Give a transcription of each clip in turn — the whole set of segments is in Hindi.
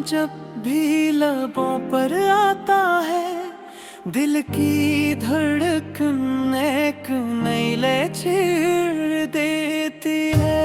जब भी लबों पर आता है, दिल की धड़कन एक नई लय छेड़ देती है।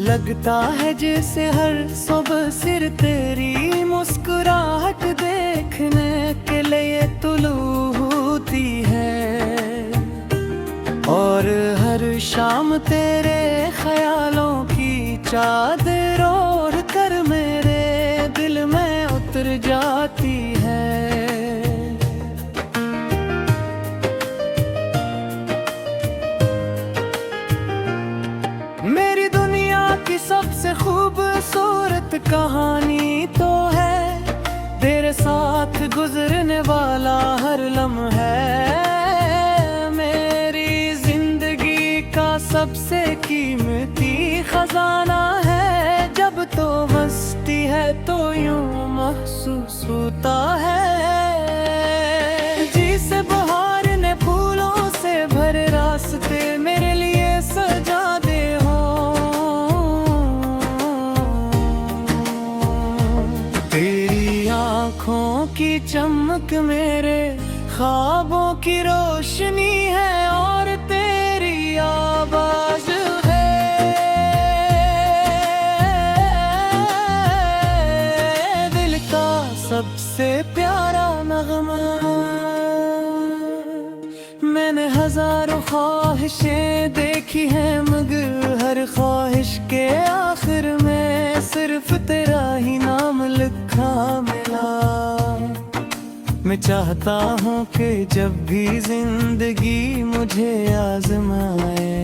लगता है जैसे हर सुबह सिर तेरी मुस्कुराहट देखने के लिए तुलू होती है, और हर शाम तेरे ख्यालों की चादर ओढ़ कर मेरे दिल में उतर जाती है। मेरी दुनिया की सबसे खूबसूरत कहानी तो है तेरे साथ गुजरने वाला हर लम्हा है। मेरी जिंदगी का सबसे कीमती खजाना है। जब तो हंसती है तो यूं महसूस होता है जी से बहार ने फूलों से भरे रास्ते मेरे लिए सजा दे हो। तेरी आँखों की चमक मेरे ख्वाबों की रोशनी है, और तेरी आवाज है दिल का सबसे प्यारा नगमा। मैंने हजारों ख्वाहिशें देखी हैं, मगर हर ख्वाहिश के आखिर में सिर्फ तेरा ही नाम लिखा मिला। मैं चाहता हूँ कि जब भी जिंदगी मुझे आजमाए,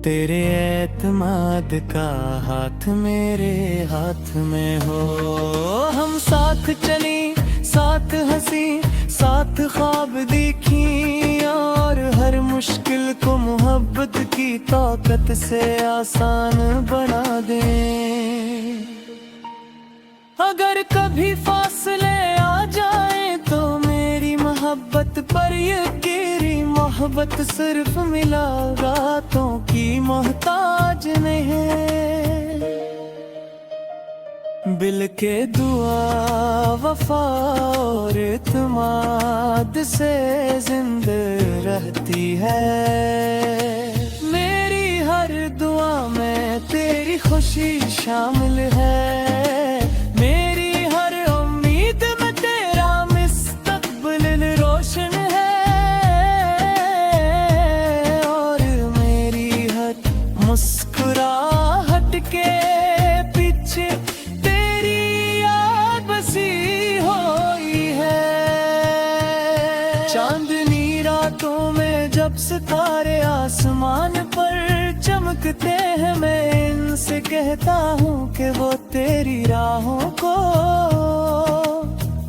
तेरे एतमाद का हाथ मेरे हाथ में हो। हम साथ चले, साथ हंसी, साथ ख्वाब देखी, और हर मुश्किल को मोहब्बत की ताकत से आसान बना दे। अगर कभी फासले आ जाए तो मेरी मोहब्बत पर यकीनी, मोहब्बत सिर्फ मुलाकातों की मोहताज नहीं। बिल के दुआ वफा और इत्मीनान से जिंदा रहती है। मेरी हर दुआ में तेरी खुशी शामिल है। मेरी हर उम्मीद में तेरा मुस्तकबिल रोशन है, और मेरी हर मुस्कुराहट के पीछे चांदनी रातों में जब सितारे आसमान पर चमकते हैं, मैं इनसे कहता हूँ कि वो तेरी राहों को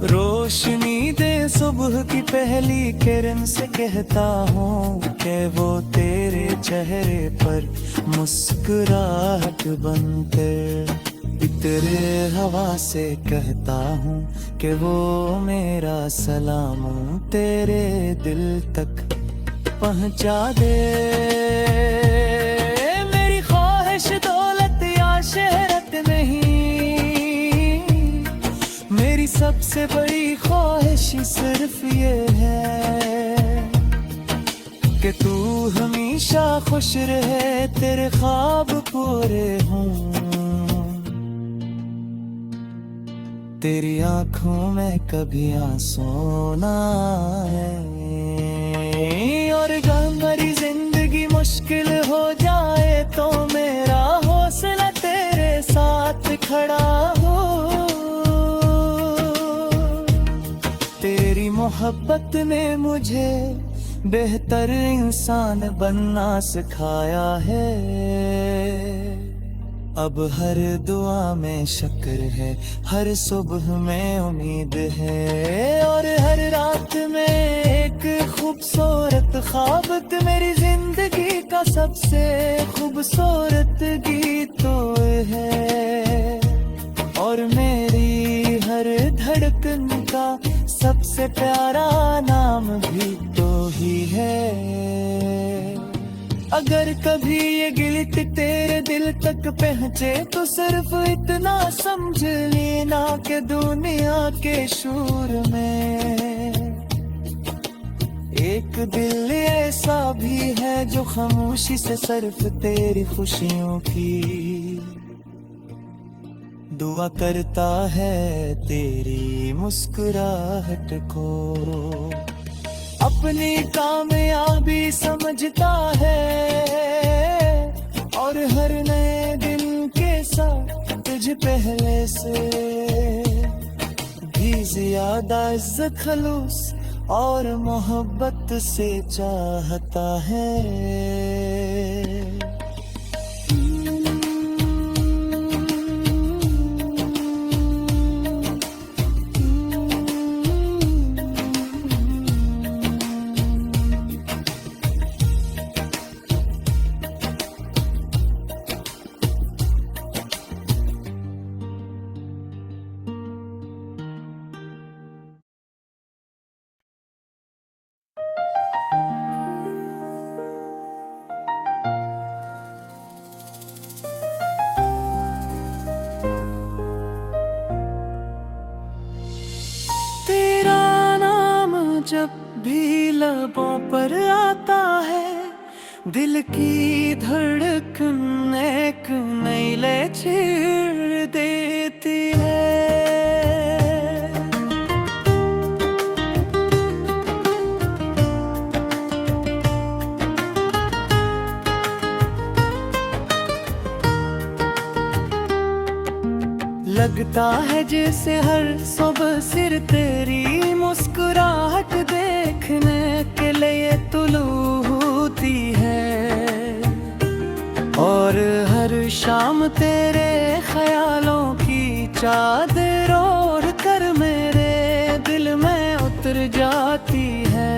रोशनी दे। सुबह की पहली किरण से कहता हूँ कि वो तेरे चेहरे पर मुस्कुराहट बनकर, तेरे हवा से कहता हूँ कि वो मेरा सलाम तेरे दिल तक पहुँचा दे। मेरी ख्वाहिश दौलत या शहरत नहीं, मेरी सबसे बड़ी ख्वाहिश सिर्फ ये है कि तू हमेशा खुश रहे, तेरे ख्वाब पूरे हों। तेरी आँखों में कभी आंसू ना आए, और मेरी जिंदगी मुश्किल हो जाए तो मेरा हौसला तेरे साथ खड़ा हो। तेरी मोहब्बत ने मुझे बेहतर इंसान बनना सिखाया है। अब हर दुआ में शुक्र है, हर सुबह में उम्मीद है, और हर रात में एक खूबसूरत ख्वाब मेरी जिंदगी का सबसे खूबसूरत गीत तो है। और मेरी हर धड़कन का सबसे प्यारा नाम भी तो ही है। अगर कभी ये गिल्ट तेरे दिल तक पहुंचे तो सिर्फ इतना समझ लेना कि दुनिया के शोर में एक दिल ऐसा भी है जो खामोशी से सिर्फ तेरी खुशियों की दुआ करता है, तेरी मुस्कुराहट को अपनी कामयाबी समझता है और हर नए दिन के साथ तुझ पहले से भी ज्यादा इज्जत खलूस और मोहब्बत से चाहता है। जब भी लबों पर आता है दिल की धड़कन एक नई लय छेड़ देती है। लगता है जैसे हर सुबह सिर तेरी मुस्कुराहट देखने के लिए तुलू होती है और हर शाम तेरे ख्यालों की चादर ओढ़ कर मेरे दिल में उतर जाती है।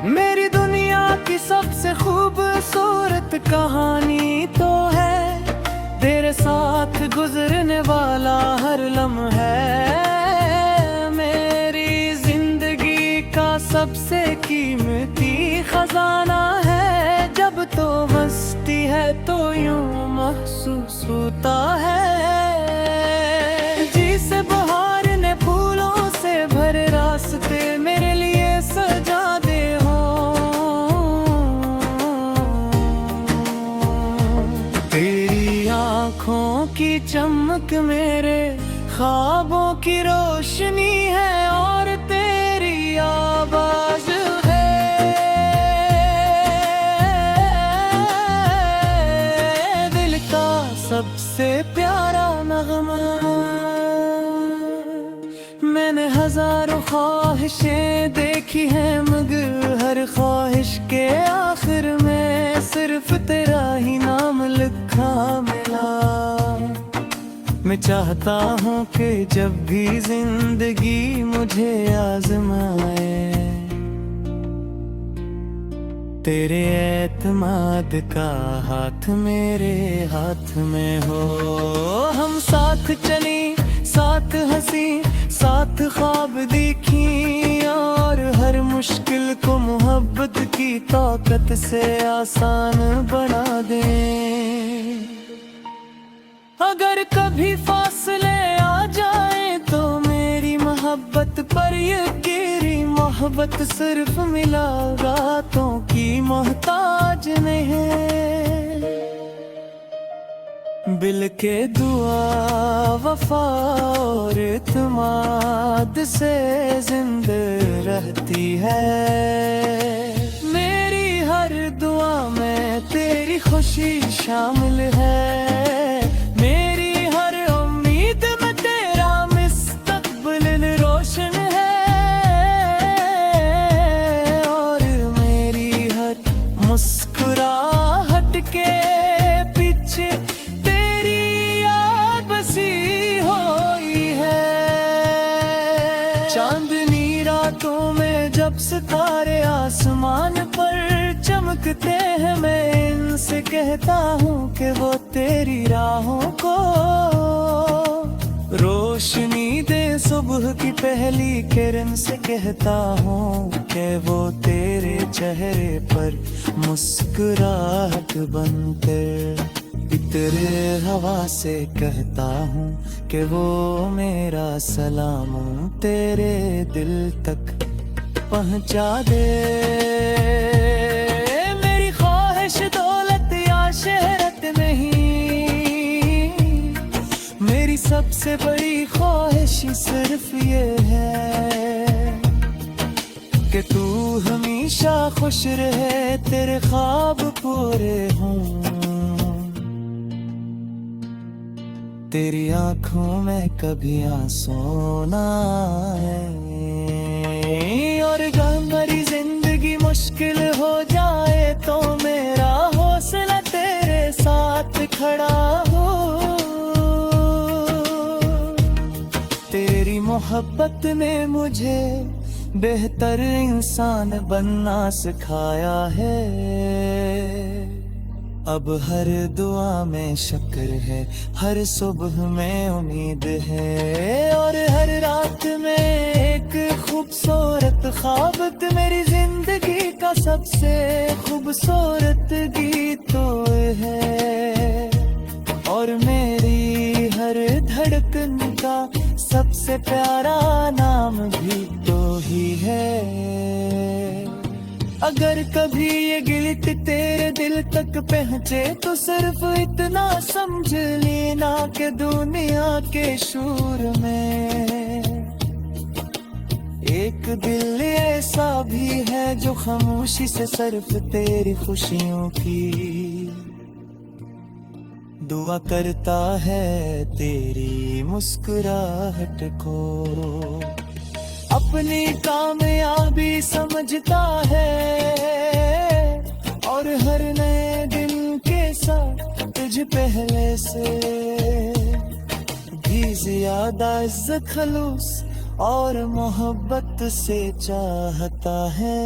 मेरी दुनिया की सबसे खूबसूरत कहानी तो है तेरे साथ गुजरने वाला हर लम्हा है। मेरी जिंदगी का सबसे कीमती खजाना है। जब तो मस्ती है तो यूं महसूस होता है जिसे बहार ने फूलों से भरे रास्ते मेरे लिए सजा दे हो। तेरी आँखों की चमक मेरे ख्वाबों की रोशनी है और तेरी आवाज है दिल का सबसे प्यारा नगमा। मैंने हजारों ख्वाहिशें देखी हैं मगर हर ख्वाहिश के आखिर में सिर्फ तेरा ही नाम लिखा मिला। मैं चाहता हूँ कि जब भी जिंदगी मुझे आजमाए तेरे एतमाद का हाथ मेरे हाथ में हो। हम साथ चले साथ हंसी साथ ख्वाब देखी और हर मुश्किल को मोहब्बत की ताकत से आसान बना दे। अगर कभी फासले आ जाए तो मेरी मोहब्बत पर यकीनी मोहब्बत सिर्फ मुलाकातों की मोहताज नहीं बिल के दुआ वफा और इत्मीनान से जिंदा रहती है। मेरी हर दुआ में तेरी खुशी शामिल है। मेरी हर उम्मीद में तेरा मुस्तकबिल रोशन है और मेरी हर मुस्कुराहट के पीछे चांदनी रातों में जब सितारे आसमान पर कहता हूँ कि वो तेरी राहों को रोशनी दे। सुबह की पहली किरण से कहता हूँ कि वो तेरे चेहरे पर मुस्कुराहट बनकर। इतरे हवा से कहता हूँ कि वो मेरा सलाम तेरे दिल तक पहुँचा दे। मेरी ख्वाहिश दौलत या शहरत नहीं, मेरी सबसे बड़ी ख्वाहिश सिर्फ ये है कि तू हमेशा खुश रहे, तेरे ख्वाब पूरे हों। तेरी आंखों में कभी आंसू ना आए, और अगर मेरी जिंदगी मुश्किल हो जाए तो मेरा हौसला तेरे साथ खड़ा हो। तेरी मोहब्बत ने मुझे बेहतर इंसान बनना सिखाया है। अब हर दुआ में शुक्र है, हर सुबह में उम्मीद है, और हर रात में एक खूबसूरत ख्वाब मेरी जिंदगी का सबसे खूबसूरत गीत तो है। और मेरी हर धड़कन का सबसे प्यारा नाम भी तो ही है। अगर कभी ये गिल्ट तेरे दिल तक पहुंचे तो सिर्फ इतना समझ लेना कि दुनिया के शोर में एक दिल ऐसा भी है जो खामोशी से सिर्फ तेरी खुशियों की दुआ करता है, तेरी मुस्कुराहट को अपनी कामयाबी समझता है। और हर नए दिन के साथ तुझ पहले से भी ज्यादा इज्जत, खलूस और मोहब्बत से चाहता है।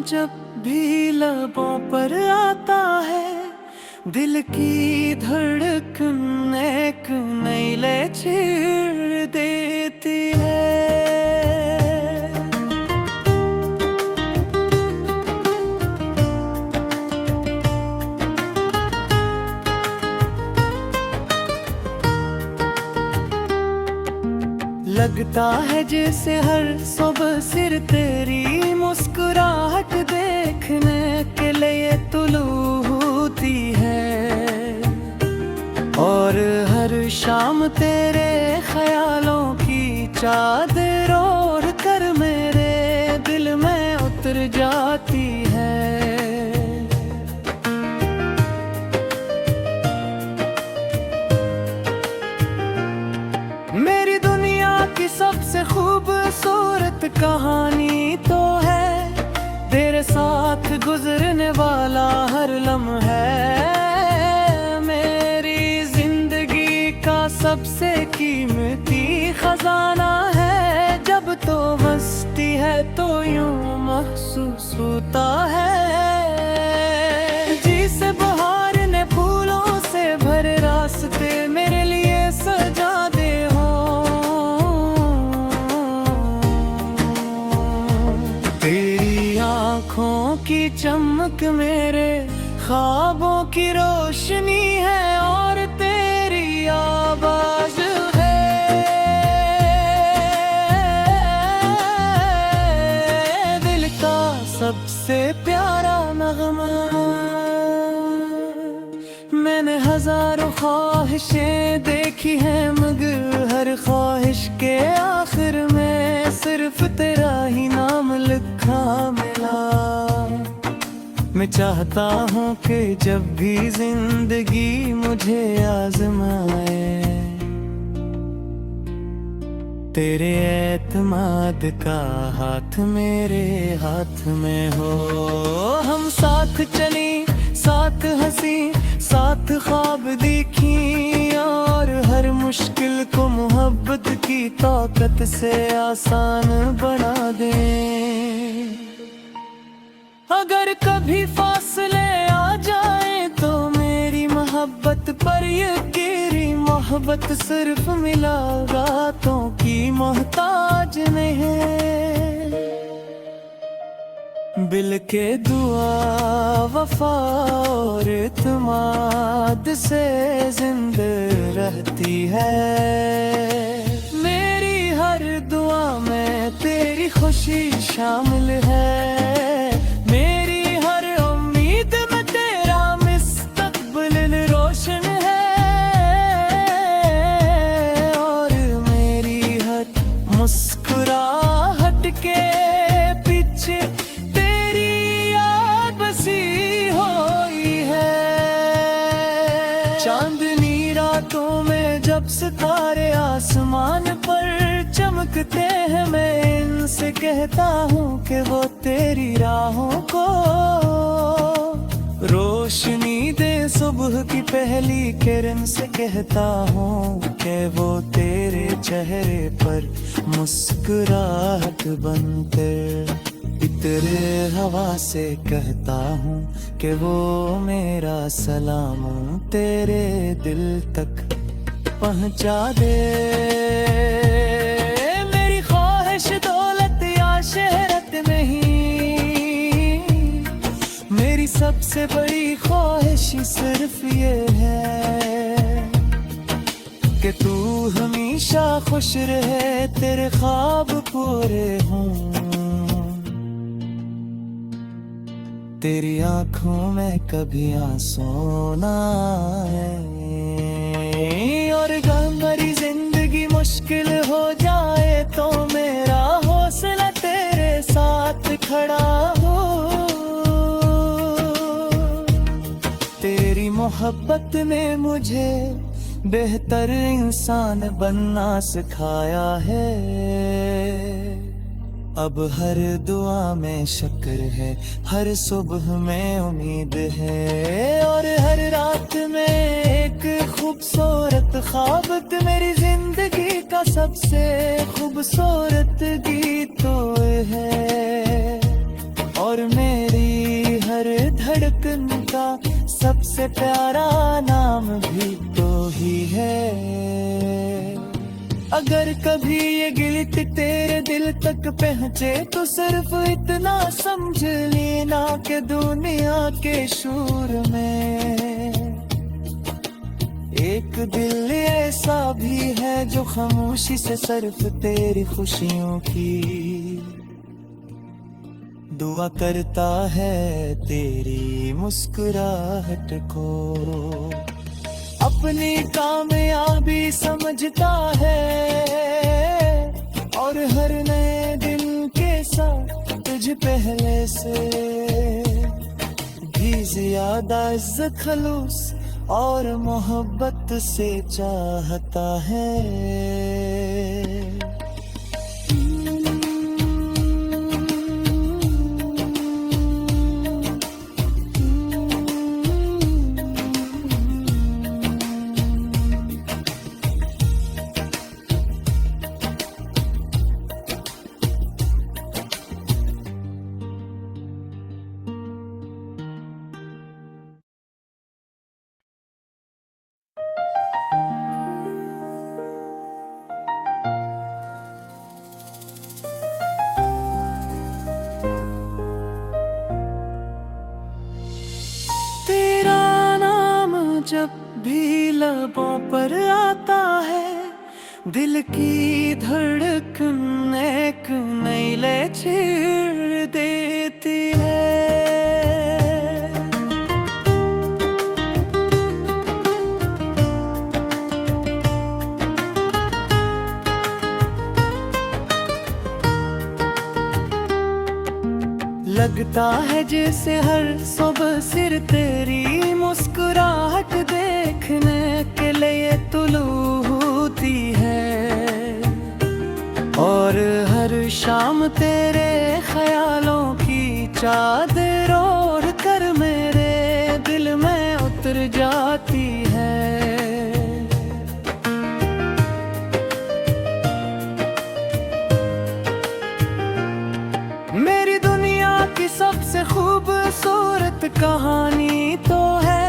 जब भी लबों पर आता है, दिल की धड़कन एक नई लय छेड़ देती है। लगता है जैसे हर सुबह सिर तेरी मुस्कुराहट देखने के लिए तुलू होती है, और हर शाम तेरे ख्यालों की चादर ओढ़ कर मेरे दिल में उतर जाती है। मेरी दुनिया की सबसे खूबसूरत कहानी तो है तेरे साथ गुजरने वाला हर लम्हा। मेरी जिंदगी का सबसे कीमती खजाना है। जब तो हंसती है तो यूं महसूस होता है जिसे बहार ने फूलों से भरे रास्ते मेरे लिए सजा दे हो। तेरी आँखों की चमक मेरे ख्वाबों की रोशनी है, और तेरी आवाज है दिल का सबसे प्यारा नगमा। मैंने हजारों ख्वाहिशें देखी हैं मगर हर ख्वाहिश के आखिर में सिर्फ तेरा ही नाम लिखा मिला। मैं चाहता हूँ कि जब भी जिंदगी मुझे आजमाए तेरे एतमाद का हाथ मेरे हाथ में हो। हम साथ चली, साथ हंसी, साथ ख्वाब देखी और हर मुश्किल को मोहब्बत की ताकत से आसान बना दे। अगर कभी फासले आ जाए तो मेरी मोहब्बत पर यकीनी मोहब्बत सिर्फ मुलाकातों की मोहताज नहीं। बिल के दुआ वफा और इत्मीनान से जिंदा रहती है। मेरी हर दुआ में तेरी खुशी शामिल है। मेरी हर उम्मीद में तेरा मुस्तकबिल रोशन है और मेरी हर मुस्कुराहट के पीछे चांदनी रातों में जब सितारे आसमान पर चमकते हैं मैं इनसे कहता हूँ कि वो तेरी राहों को रोशनी दे। सुबह की पहली किरण से कहता हूँ कि वो तेरे चेहरे पर मुस्कुराहट बनकर इतरे हवा से कहता हूँ कि वो मेरा सलाम तेरे दिल तक पहुँचा दे। मेरी ख्वाहिश दौलत या शहरत नहीं, मेरी सबसे बड़ी ख्वाहिश सिर्फ ये है कि तू हमेशा खुश रहे, तेरे ख्वाब पूरे हों। तेरी आंखों में कभी आंसू ना आए और मेरी जिंदगी मुश्किल हो जाए तो मेरा हौसला तेरे साथ खड़ा हो। तेरी मोहब्बत ने मुझे बेहतर इंसान बनना सिखाया है। अब हर दुआ में शुक्र है, हर सुबह में उम्मीद है और हर रात में एक खूबसूरत ख्वाब मेरी जिंदगी का सबसे खूबसूरत गीत तो है और मेरी हर धड़कन का सबसे प्यारा नाम भी तो ही है। अगर कभी ये गिल्ट तेरे दिल तक पहुँचे तो सिर्फ इतना समझ लेना कि दुनिया के शोर में एक दिल ऐसा भी है जो खामोशी से सिर्फ तेरी खुशियों की दुआ करता है, तेरी मुस्कुराहट को अपनी कामयाबी समझता है और हर नए दिन के साथ तुझ पहले से भी ज्यादा इज्जत खलूस और मोहब्बत से चाहता है। जब भी लबों पर आता है दिल की धड़कन एक नई लय छेड़ देती है। लगता है जैसे हर सुबह सिर तेरी मुस्कुराहट देखने के लिए तुलू होती है, और हर शाम तेरे ख्यालों की चादर ओढ़ कर मेरे दिल में उतर जाती है। मेरी दुनिया की सबसे खूबसूरत कहानी तो है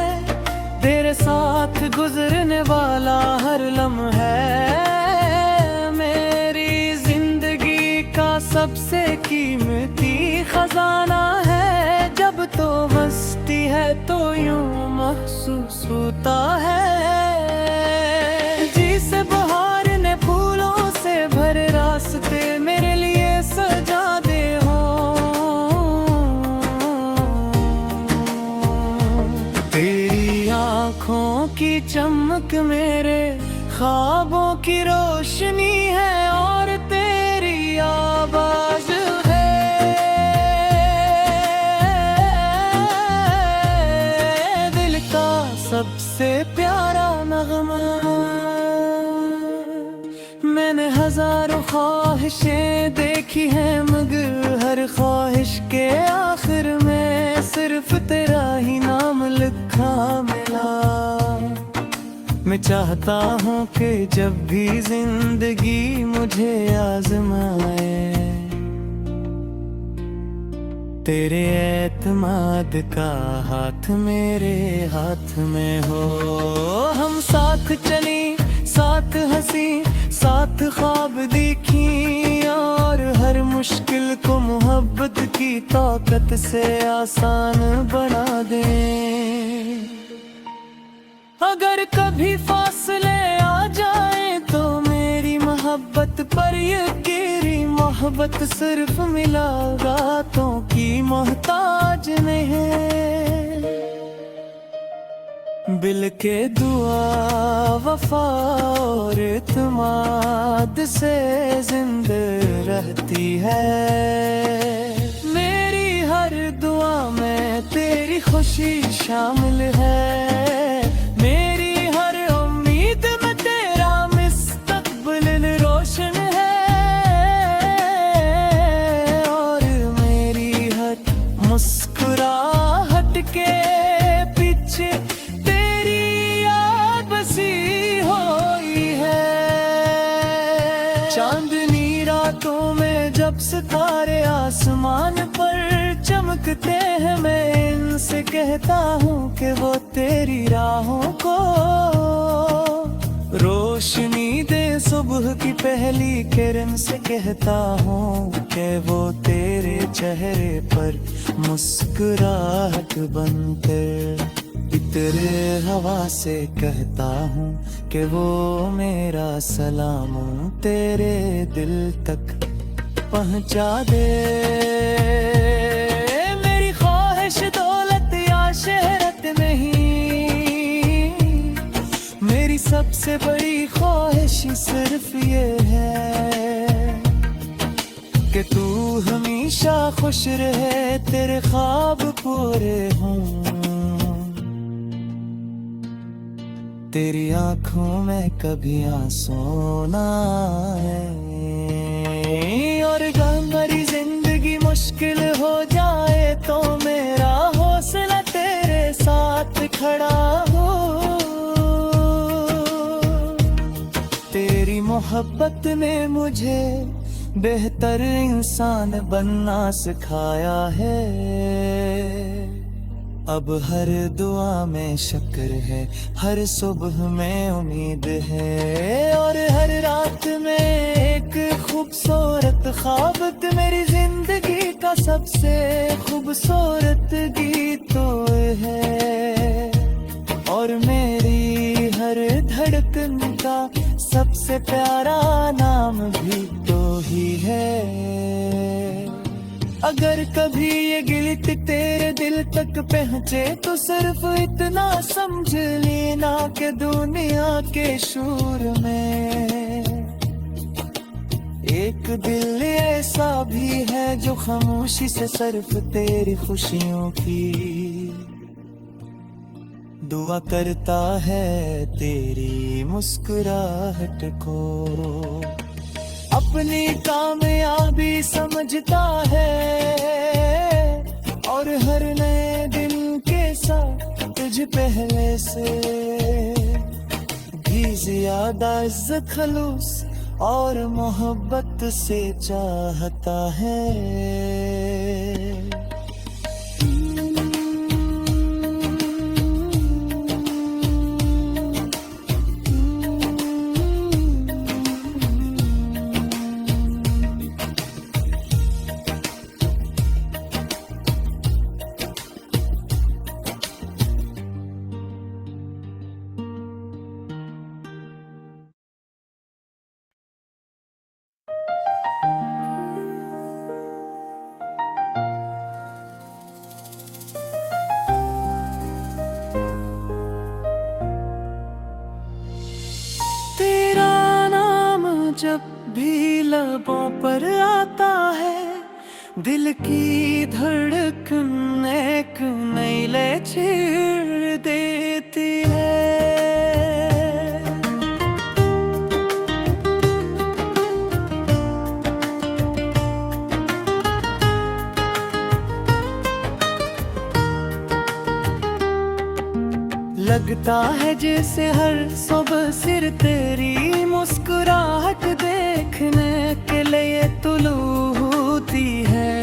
तेरे साथ गुजरने वाला हर लम्हा है। मेरी जिंदगी का सबसे कीमती खजाना है। जब तो हंसती है तो यूं महसूस होता है जी से बहार ने फूलों से भरे रास्ते मेरे लिए सजा दे हो। तेरी आँखों की चमक मेरे ख्वाबों की रोशनी है, और तेरी आवाज है दिल का सबसे प्यारा नगमा। मैंने हजारों ख्वाहिशें देखी हैं, मगर हर ख्वाहिश के आखिर में सिर्फ तेरा ही नाम लिखा मिला। मैं चाहता हूँ कि जब भी जिंदगी मुझे आजमाए तेरे एतमाद का हाथ मेरे हाथ में हो। हम साथ चली, साथ हंसी, साथ ख्वाब देखी, और हर मुश्किल को मोहब्बत की ताकत से आसान बना दे। अगर कभी फासले आ जाए तो मेरी मोहब्बत पर यकीनी मोहब्बत सिर्फ मुलाकातों की मोहताज नहीं। बिल के दुआ वफा और इत्मीनान से जिंदा रहती है। मेरी हर दुआ में तेरी खुशी शामिल है। मेरी हर उम्मीद में तेरा मुस्तकबिल रोशन है, और मेरी हर मुस्कुराहट के पीछे चांदनी रातों में जब सितारे आसमान पर चमकते हैं, मैं इनसे कहता हूँ कि वो तेरी राहों को रोशनी दे। सुबह की पहली किरण से कहता हूँ कि वो तेरे चेहरे पर मुस्कुराहट बनकर तेरे हवा से कहता हूँ कि वो मेरा सलाम तेरे दिल तक पहुँचा दे। मेरी ख्वाहिश दौलत या शहरत नहीं, मेरी सबसे बड़ी ख्वाहिश सिर्फ ये है कि तू हमेशा खुश रहे, तेरे ख्वाब पूरे हों। तेरी आँखों में कभी आंसू ना आए, और मेरी जिंदगी मुश्किल हो जाए तो मेरा हौसला तेरे साथ खड़ा हो। तेरी मोहब्बत ने मुझे बेहतर इंसान बनना सिखाया है। अब हर दुआ में शुक्र है, हर सुबह में उम्मीद है, और हर रात में एक खूबसूरत ख्वाब मेरी जिंदगी का सबसे खूबसूरत गीत तो है, और मेरी हर धड़कन का सबसे प्यारा नाम भी तो ही है। अगर कभी ये गिल्ट तेरे दिल तक पहुँचे तो सिर्फ इतना समझ लेना कि दुनिया के शोर में एक दिल ऐसा भी है जो खामोशी से सिर्फ तेरी खुशियों की दुआ करता है, तेरी मुस्कुराहट को अपनी कामयाबी समझता है, और हर नए दिन के साथ तुझ पहले से भी ज्यादा इज्जत, खलूस और मोहब्बत से चाहता है। जब भी लबों पर आता है, दिल की धड़कन एक नई लय छेड़ देती है। लगता है जैसे हर सुबह सिर तेरी मुस्कुराहट देखने के लिए तुलू होती है,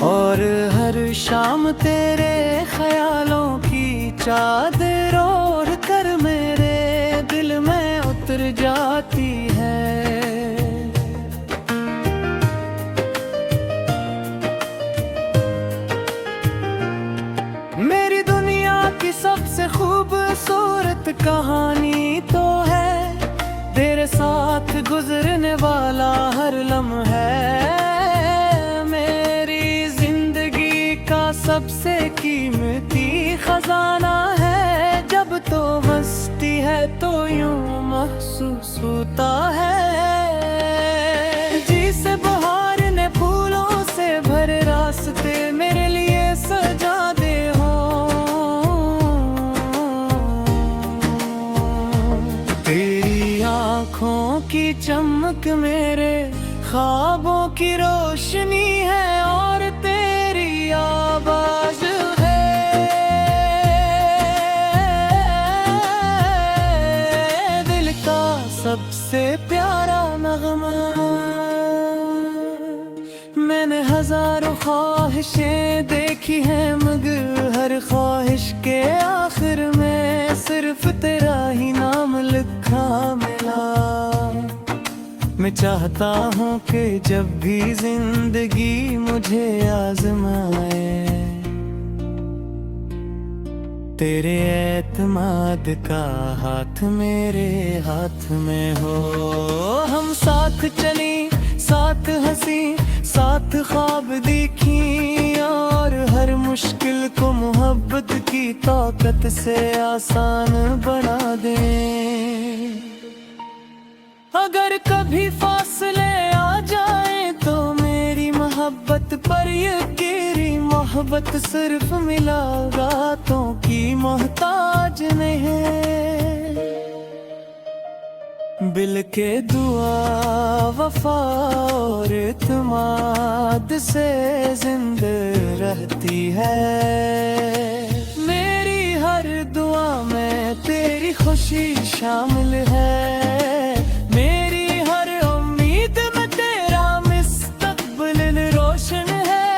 और हर शाम तेरे ख्यालों की चादर ओढ़ कर मेरे दिल में उतर जाती है। मेरी दुनिया की सबसे खूबसूरत कहानी तो है तेरे साथ गुजरने वाला हर लम्हा है। मेरी जिंदगी का सबसे कीमती खजाना है, जब तो हंसती है तो यूं महसूस होता है जिसे बहार ने फूलों से भरे रास्ते मेरे लिए सजा दे हो। तेरी आँखों की चमक मेरे ख्वाबों की रोशनी है, और तेरी आवाज है दिल का सबसे प्यारा नगमा। मैंने हजारों ख्वाहिशें देखी हैं, मगर हर ख्वाहिश के आखिर में सिर्फ तेरा ही नाम लिखा मिला। मैं चाहता हूँ कि जब भी जिंदगी मुझे आजमाए, तेरे एतमाद का हाथ मेरे हाथ में हो। हम साथ चले, साथ हंसी, साथ ख्वाब देखी, और हर मुश्किल को मोहब्बत की ताकत से आसान बना दे। अगर कभी फासले आ जाए तो मेरी मोहब्बत पर यकीनी, मोहब्बत सिर्फ मुलाकातों की मोहताज नहीं, बिल के दुआ वफा और इत्मीनान से जिंदा रहती है। मेरी हर दुआ में तेरी खुशी शामिल है, मेरी हर उम्मीद में तेरा मुस्तकबिल रोशन है,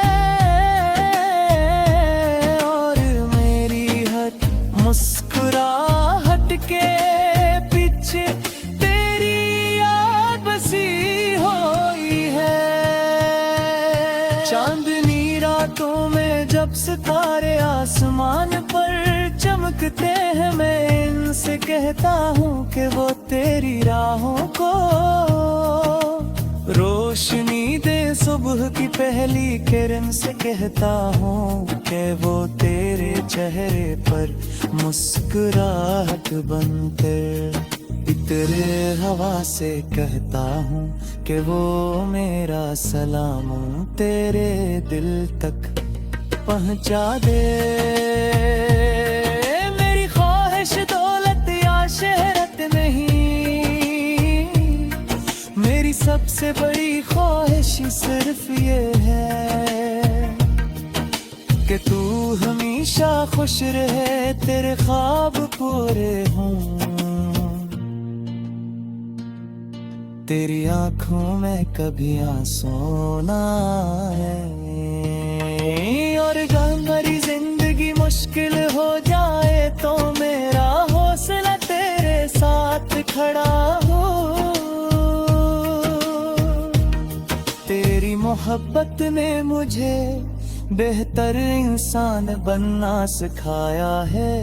और मेरी हर मुस्कुराहट के पीछे चांदनी रातों में जब सितारे आसमान पर चमकते हैं, मैं इनसे कहता हूँ कि वो तेरी राहों को रोशनी दे। सुबह की पहली किरण से कहता हूँ कि वो तेरे चेहरे पर मुस्कुराहट बनकर एक तेरे हवा से कहता हूँ कि वो मेरा सलाम तेरे दिल तक पहुँचा दे। मेरी ख्वाहिश दौलत या शहरत नहीं, मेरी सबसे बड़ी ख्वाहिश सिर्फ ये है कि तू हमेशा खुश रहे, तेरे ख्वाब पूरे हों। तेरी आंखों में कभी आंसू ना आए, और अगर मेरी जिंदगी मुश्किल हो जाए तो मेरा हौसला तेरे साथ खड़ा हो। तेरी मोहब्बत ने मुझे बेहतर इंसान बनना सिखाया है।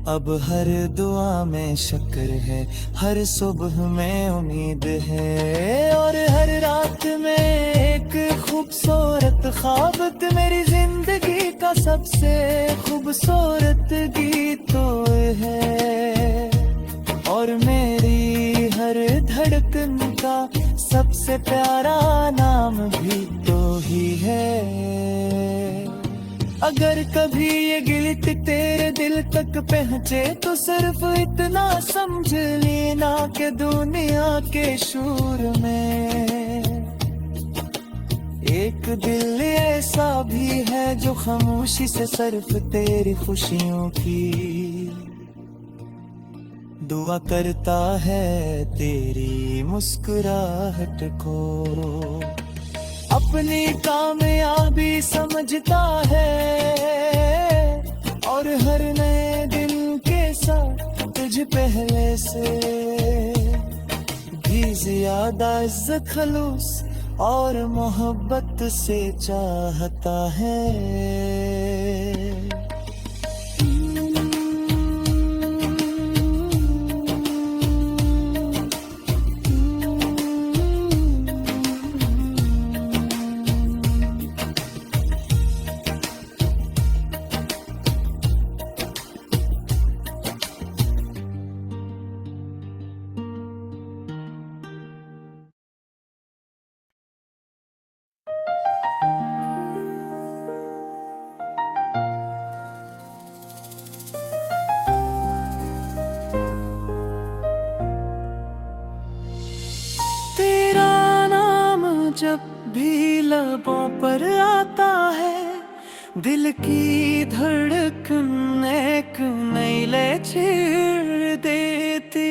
अब हर दुआ में शुक्र है, हर सुबह में उम्मीद है, और हर रात में एक खूबसूरत ख्वाब मेरी जिंदगी का सबसे खूबसूरत गीत तो है। और मेरी हर धड़कन का सबसे प्यारा नाम भी तो ही है। अगर कभी ये गिल्ट तेरे दिल तक पहुंचे तो सिर्फ इतना समझ लेना कि दुनिया के शोर में एक दिल ऐसा भी है जो खामोशी से सिर्फ तेरी खुशियों की दुआ करता है, तेरी मुस्कुराहट को अपनी कामयाबी समझता है, और हर नए दिन के साथ तुझ पहले से भी ज्यादा इज्जत खलूस और मोहब्बत से चाहता है। जब भी लबों पर आता है, दिल की धड़कन एक नई लय छेड़ देती